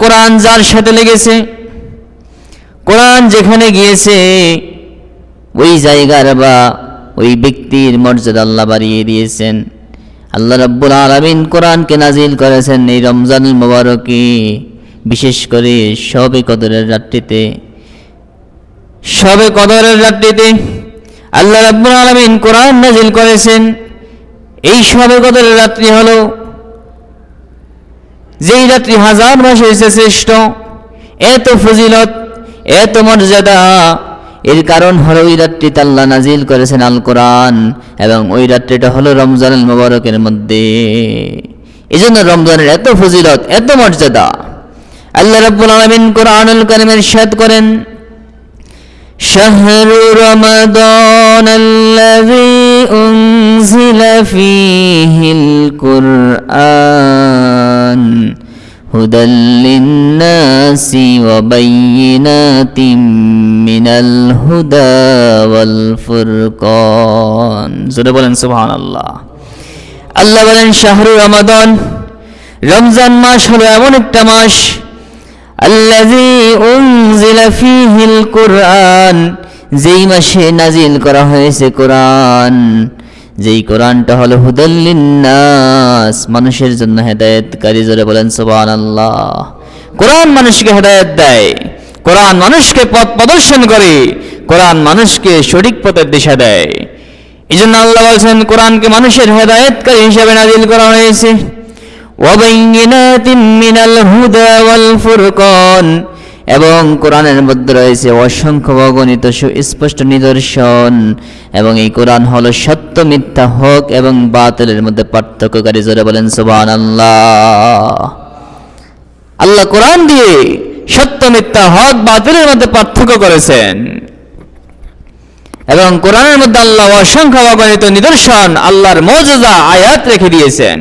কোরআন যার সাথে লেগেছে, কোরআন যেখানে গিয়েছে ওই জায়গার বা ওই ব্যক্তির মর্যাদা আল্লাহ বাড়িয়ে দিয়েছেন। আল্লাহ রাব্বুল আলামিন কোরআনকে নাজিল করেছেন এই রমজানুল মুবারকে, বিশেষ করে শবে কদরের রাত্রিতে। শবে কদরের রাত্রিতে আল্লাহ রাব্বুল আলামিন কোরআন নাজিল করেছেন। এই শবে কদরের রাত্রি হলো যেই রাত্রি হাজার মাসের চেয়ে শ্রেষ্ঠ, এত ফজিলত, এত মর্যাদা। এর কারণ হলো ওই রাত্রিতে আল্লাহ নাজিল করেছেন আল কোরআন, এবং ওই রাত্রিটা হলো রমজানুল মুবারকের মধ্যে। এজন্য রমজানের এত ফজিলত, এত মর্যাদা। আল্লাহ রাব্বুল আলামিন কোরআনুল কারীমে ইরশাদ করেন, শাহরু রমাদানাল্লাযী উনজিলা ফীহিল কুরআন হুদাল লিন্নাসি ওয়া বাইয়িনাতিম মিনাল হুদা ওয়াল ফুরকান। জোরে বলেন সুবহানাল্লাহ। আল্লাহ বলেন শাহরু রমাদান, রমজান মাস হলো এমন একটা মাস, আল্লাযী উনজিলা ফীহিল কুরআন, যেই মাসে নাজিল করা হয়েছে কোরআন, যেই কোরআনটা হলো হুদাল লিন্নাস, মানুষের জন্য হেদায়েতকারী। জোরে বলেন সুবহানাল্লাহ। কোরআন মানুষকে হেদায়েত দেয়, কোরআন মানুষকে পথ প্রদর্শন করে, কোরআন মানুষকে সঠিক পথের দিশা দেয়। এজন্য আল্লাহ বলেন কোরআনকে মানুষের হেদায়েতকারী হিসেবে নাজিল করা হয়েছে। ওয়া বাইয়িনাতিম মিনাল হুদা ওয়াল ফুরকান, এবং কোরআনের মধ্যে রয়েছে অসংখ্য অগণিত সুস্পষ্ট নিদর্শন, এবং এই কোরআন হলো সত্য মিথ্যা, হক এবং বাতিলের মধ্যে পার্থক্যকারী। জোরে বলেন সুবহানাল্লাহ। আল্লাহ কোরআন দিয়ে সত্য মিথ্যা, হক বাতিলের মধ্যে পার্থক্য করেছেন, এবং কোরআনের মধ্যে আল্লাহ অসংখ্য অগণিত নিদর্শন, আল্লাহর মুজিজা আয়াত রেখে দিয়েছেন।